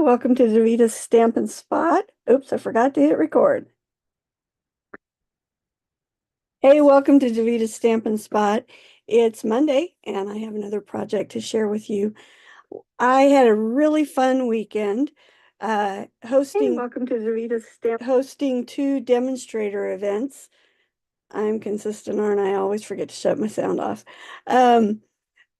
welcome to Davita's Stamp and Spot. Oops, I forgot to hit record. Hey, welcome to Davita's Stamp and Spot. It's Monday, and I have another project to share with you. I had a really fun weekend hosting. Hey, welcome to Davita's Stamp. Hosting two demonstrator events. I'm consistent, aren't I? I always forget to shut my sound off.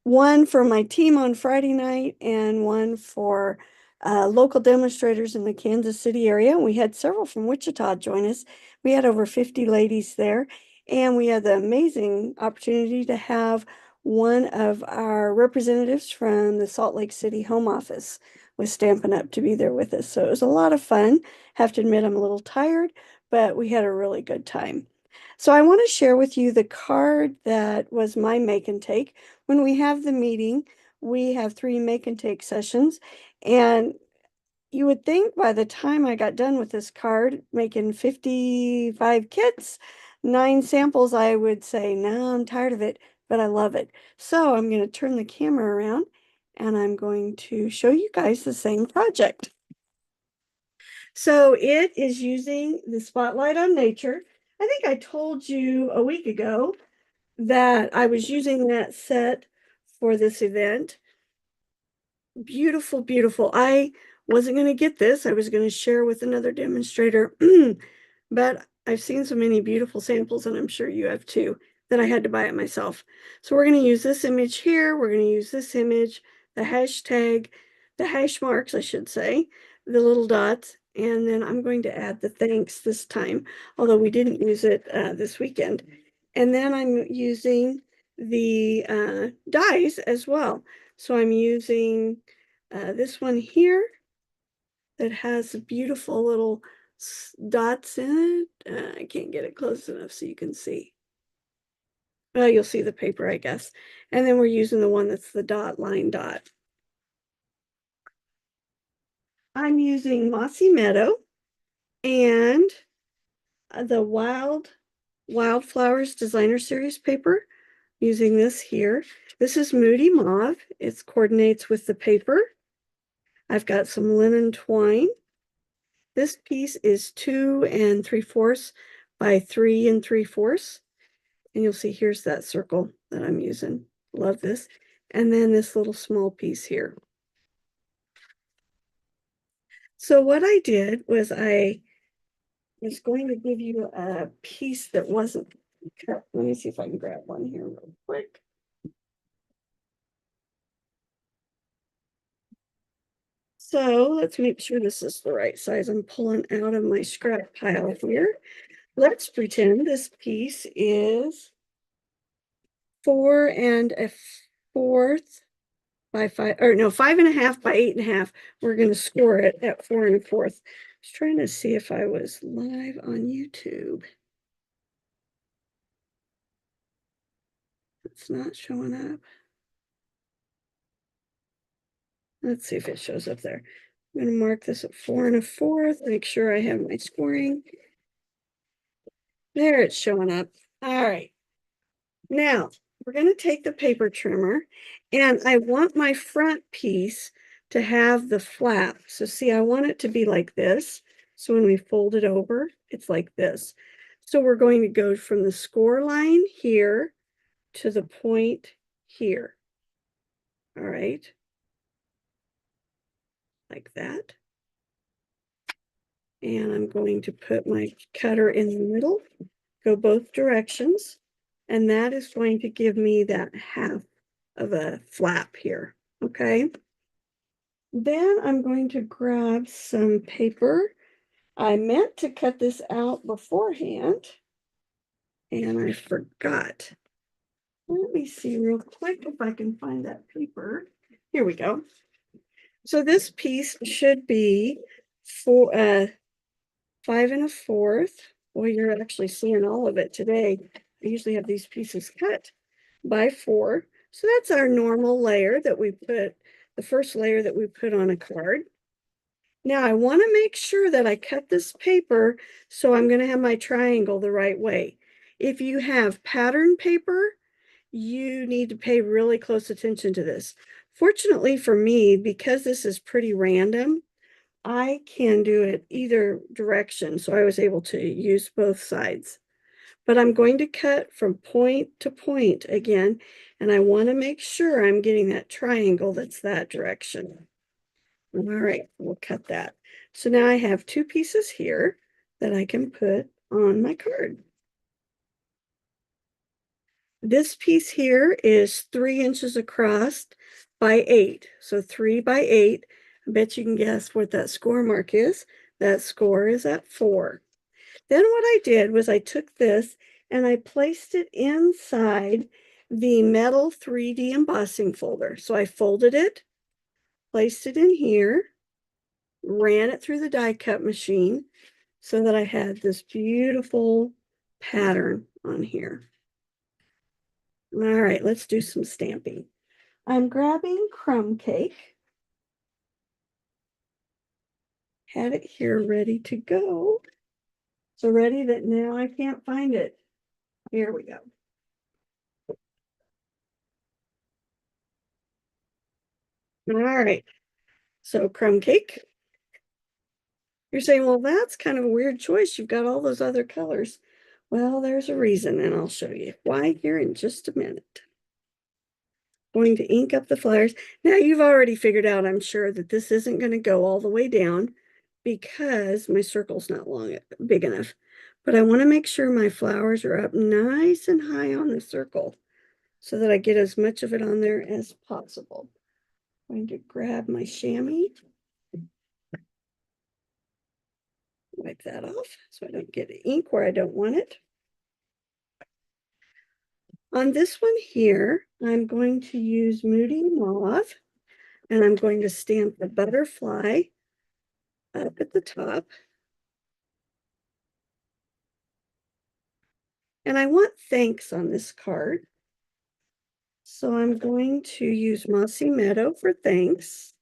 One for my team on Friday night and one for local demonstrators in the Kansas City area. We had several from Wichita join us. We had over 50 ladies there, and we had the amazing opportunity to have one of our representatives from the Salt Lake City home office was Stampin' Up to be there with us. So it was a lot of fun. Have to admit I'm a little tired, but we had a really good time. So I want to share with you the card that was my make and take. When we have the meeting, we have 3 make and take sessions. And you would think by the time I got done with this card, making 55 kits, 9 samples, I would say, no, I'm tired of it, but I love it. So I'm going to turn the camera around and I'm going to show you guys the same project. So it is using the Spotlight on Nature. I think I told you a week ago that I was using that set for this event. Beautiful, beautiful. I wasn't going to get this. I was going to share with another demonstrator, but I've seen so many beautiful samples, and I'm sure you have too, that I had to buy it myself. So we're going to use this image here. We're going to use this image, the hashtag, the hash marks, I should say, the little dots, and then I'm going to add the thanks this time, although we didn't use it this weekend. And then I'm using the dies as well. So I'm using this one here that has beautiful little dots in it. I can't get it close enough so you can see. Well, you'll see the paper, I guess. And then we're using the one that's the dot line dot. I'm using Mossy Meadow and the Wildflowers Designer Series paper. Using this here. This is Moody Mauve. It coordinates with the paper. I've got some linen twine. This piece is 2 3/4 by 3 3/4. And you'll see here's that circle that I'm using. Love this. And then this little small piece here. So what I did was I was going to give you a piece that wasn't cut. Let me see if I can grab one here real quick. So let's make sure this is the right size. I'm pulling out of my scrap pile here. Let's pretend this piece is 4 1/4 by 5, or no, 5 1/2 by 8 1/2. We're going to score it at 4 1/4. I was trying to see if I was live on YouTube. It's not showing up. Let's see if it shows up there. I'm going to mark this at 4 1/4, make sure I have my scoring. There, it's showing up. All right. Now, we're going to take the paper trimmer, and I want my front piece to have the flap. So see, I want it to be like this. So when we fold it over, it's like this. So we're going to go from the score line here to the point here. All right. Like that. And I'm going to put my cutter in the middle, go both directions, and that is going to give me that half of a flap here, okay? Then I'm going to grab some paper. I meant to cut this out beforehand, and I forgot. Let me see real quick if I can find that paper. Here we go. So this piece should be 5 1/4. Well, you're actually seeing all of it today. I usually have these pieces cut by 4. So that's our normal layer that we put, the first layer that we put on a card. Now I want to make sure that I cut this paper so I'm going to have my triangle the right way. If you have pattern paper, you need to pay really close attention to this. Fortunately for me, because this is pretty random, I can do it either direction, so I was able to use both sides. But I'm going to cut from point to point again, and I want to make sure I'm getting that triangle that's that direction. All right, we'll cut that. So now I have two pieces here that I can put on my card. This piece here is 3 inches across by 8. So 3 by 8. I bet you can guess what that score mark is. That score is at 4. Then what I did was I took this and I placed it inside the metal 3D embossing folder. So I folded it, placed it in here, ran it through the die cut machine so that I had this beautiful pattern on here. All right, let's do some stamping. I'm grabbing crumb cake. Had it here ready to go. So ready that now I can't find it. Here we go. All right, so crumb cake. You're saying, well, that's kind of a weird choice. You've got all those other colors. Well, there's a reason, and I'll show you why here in just a minute. Going to ink up the flowers. Now, you've already figured out, I'm sure, that this isn't going to go all the way down because my circle's not big enough. But I want to make sure my flowers are up nice and high on the circle so that I get as much of it on there as possible. I'm going to grab my chamois. Wipe that off so I don't get ink where I don't want it. On this one here, I'm going to use Moody Mauve, and I'm going to stamp the butterfly up at the top. And I want thanks on this card. So I'm going to use Mossy Meadow for thanks.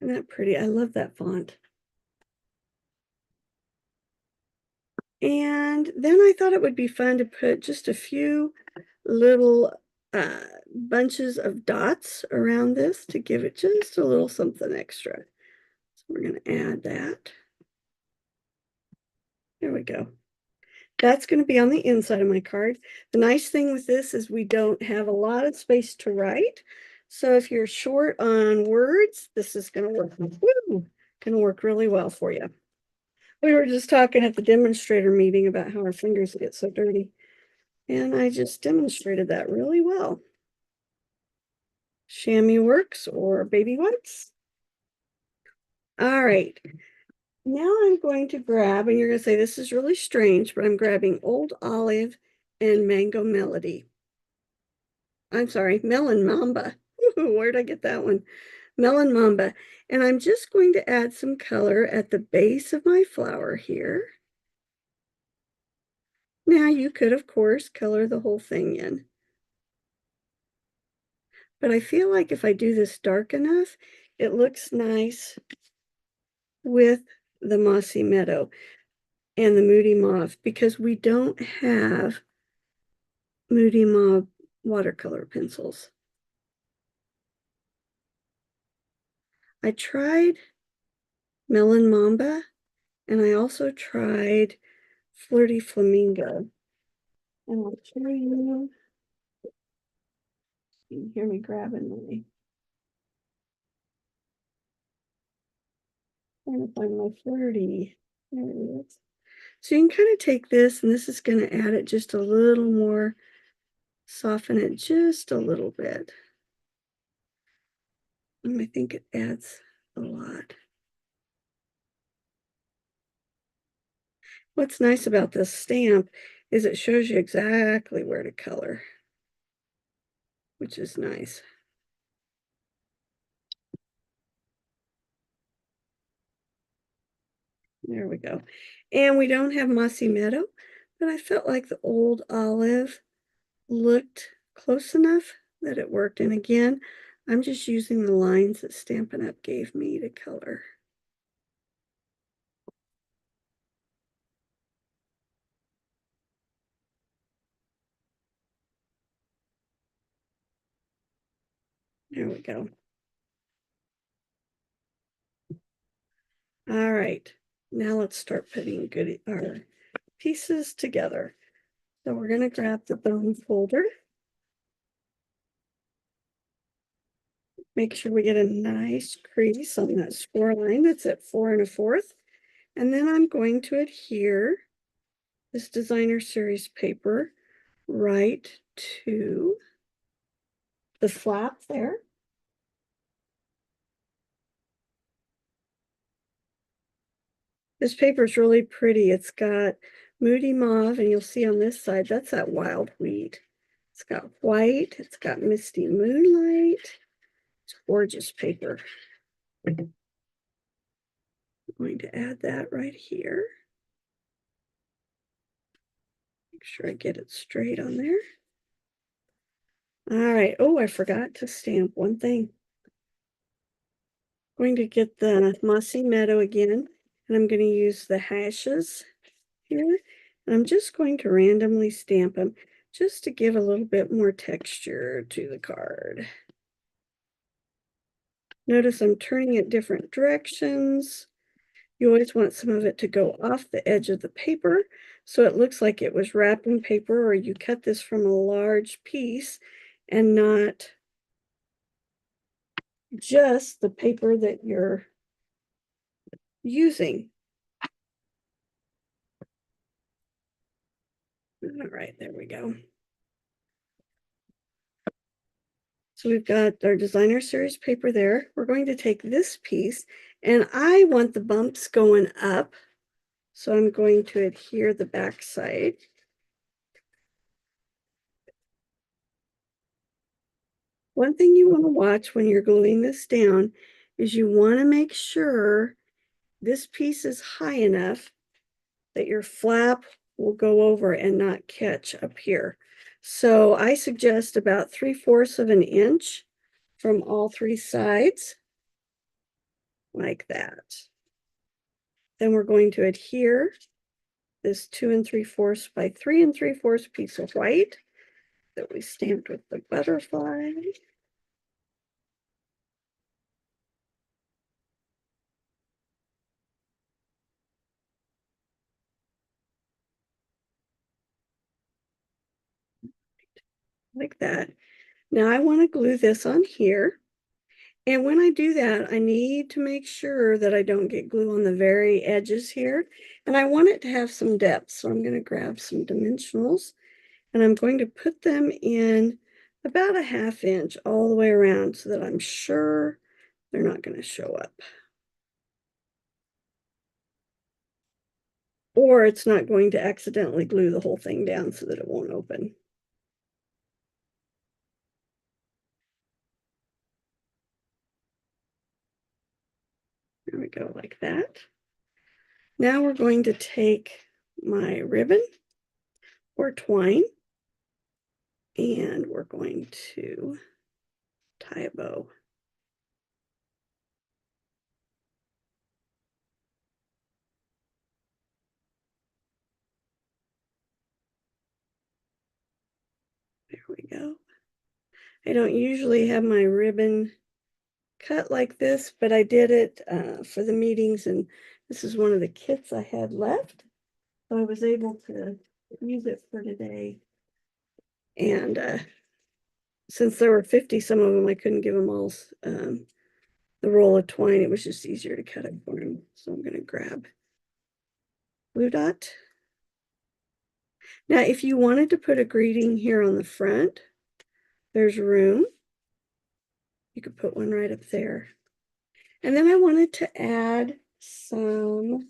Isn't that pretty? I love that font. And then I thought it would be fun to put just a few little bunches of dots around this to give it just a little something extra. So we're going to add that. There we go. That's going to be on the inside of my card. The nice thing with this is we don't have a lot of space to write. So if you're short on words, this is going to work. Woo, going to work really well for you. We were just talking at the demonstrator meeting about how our fingers get so dirty. And I just demonstrated that really well. Chamois works or baby wipes. All right. Now I'm going to grab, and you're going to say this is really strange, but I'm grabbing Old Olive and Mango Melody. I'm sorry, Melon Mamba. Where'd I get that one? Melon Mamba. And I'm just going to add some color at the base of my flower here. Now you could, of course, color the whole thing in. But I feel like if I do this dark enough, it looks nice with the Mossy Meadow and the Moody Mauve because we don't have Moody Mauve watercolor pencils. I tried Melon Mamba and I also tried Flirty Flamingo. And I'll show you. You can hear me grabbing my. Trying to find my flirty. There it is. So you can kind of take this, and this is going to add it just a little more, soften it just a little bit. And I think it adds a lot. What's nice about this stamp is it shows you exactly where to color, which is nice. There we go. And we don't have Mossy Meadow, but I felt like the Old Olive looked close enough that it worked. And again, I'm just using the lines that Stampin' Up! Gave me to color. There we go. All right, now let's start putting our pieces together. So we're going to grab the bone folder. Make sure we get a nice crease on that score line that's at 4 1/4. And then I'm going to adhere this designer series paper right to the flap there. This paper is really pretty. It's got moody mauve, and you'll see on this side, that's that wild wheat. It's got white, it's got misty moonlight. It's gorgeous paper. I'm going to add that right here. Make sure I get it straight on there. All right. Oh, I forgot to stamp one thing. I'm going to get the mossy meadow again, and I'm going to use the hashes here. And I'm just going to randomly stamp them just to give a little bit more texture to the card. Notice I'm turning it different directions. You always want some of it to go off the edge of the paper so it looks like it was wrapping paper, or you cut this from a large piece and not just the paper that you're using. All right, there we go. So we've got our designer series paper there. We're going to take this piece, and I want the bumps going up. So I'm going to adhere the back side. One thing you want to watch when you're gluing this down is you want to make sure this piece is high enough that your flap will go over and not catch up here. So I suggest about 3/4 of an inch from all three sides, like that. Then we're going to adhere this 2 3/4 by 3 3/4 piece of white that we stamped with the butterfly. Like that. Now I want to glue this on here. And when I do that, I need to make sure that I don't get glue on the very edges here. And I want it to have some depth. So I'm going to grab some dimensionals, and I'm going to put them in about a 1/2 inch all the way around so that I'm sure they're not going to show up. Or it's not going to accidentally glue the whole thing down so that it won't open. There we go, like that. Now we're going to take my ribbon or twine, and we're going to tie a bow. There we go. I don't usually have my ribbon cut like this, but I did it for the meetings, and this is one of the kits I had left. So I was able to use it for today. And since there were 50 some of them, I couldn't give them all the roll of twine. It was just easier to cut it for them. So I'm going to grab blue dot. Now, if you wanted to put a greeting here on the front, there's room. You could put one right up there. And then I wanted to add some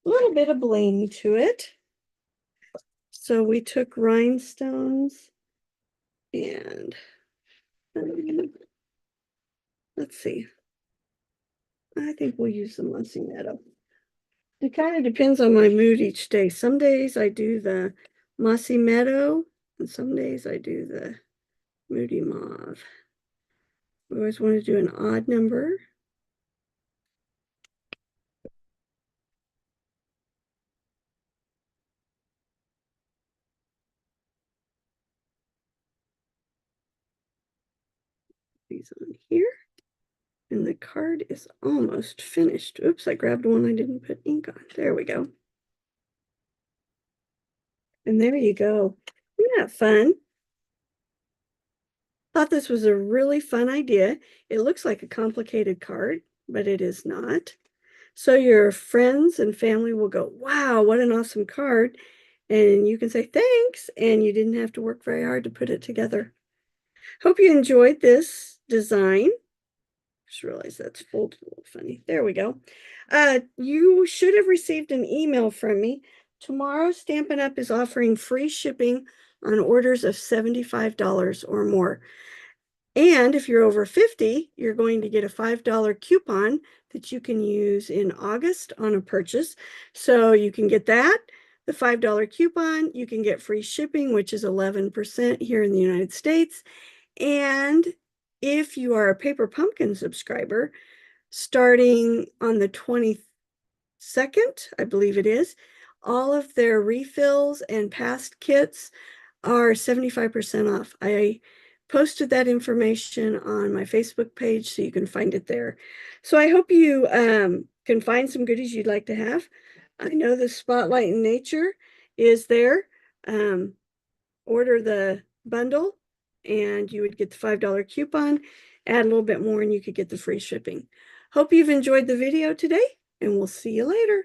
little bit of bling to it. So we took rhinestones and let's see. I think we'll use the mossy meadow. It kind of depends on my mood each day. Some days I do the mossy meadow, and some days I do the moody mauve. We always want to do an odd number. these on here. And the card is almost finished. Oops, I grabbed one I didn't put ink on. There we go. And there you go. Isn't that fun? Thought this was a really fun idea. It looks like a complicated card, but it is not. So your friends and family will go, wow, what an awesome card. And you can say thanks, and you didn't have to work very hard to put it together. Hope you enjoyed this design. Just realized that's folded a little funny. There we go. You should have received an email from me. Tomorrow, Stampin' Up! Is offering free shipping on orders of $75 or more. And if you're over 50, you're going to get a $5 coupon that you can use in August on a purchase. So you can get that, the $5 coupon, you can get free shipping, which is 11% here in the United States. And if you are a Paper Pumpkin subscriber, starting on the 22nd, I believe it is, all of their refills and past kits are 75% off. I posted that information on my Facebook page, so you can find it there. So I hope you can find some goodies you'd like to have. I know the Spotlight in Nature is there. Order the bundle and you would get the $5 coupon, add a little bit more and you could get the free shipping. Hope you've enjoyed the video today, and we'll see you later.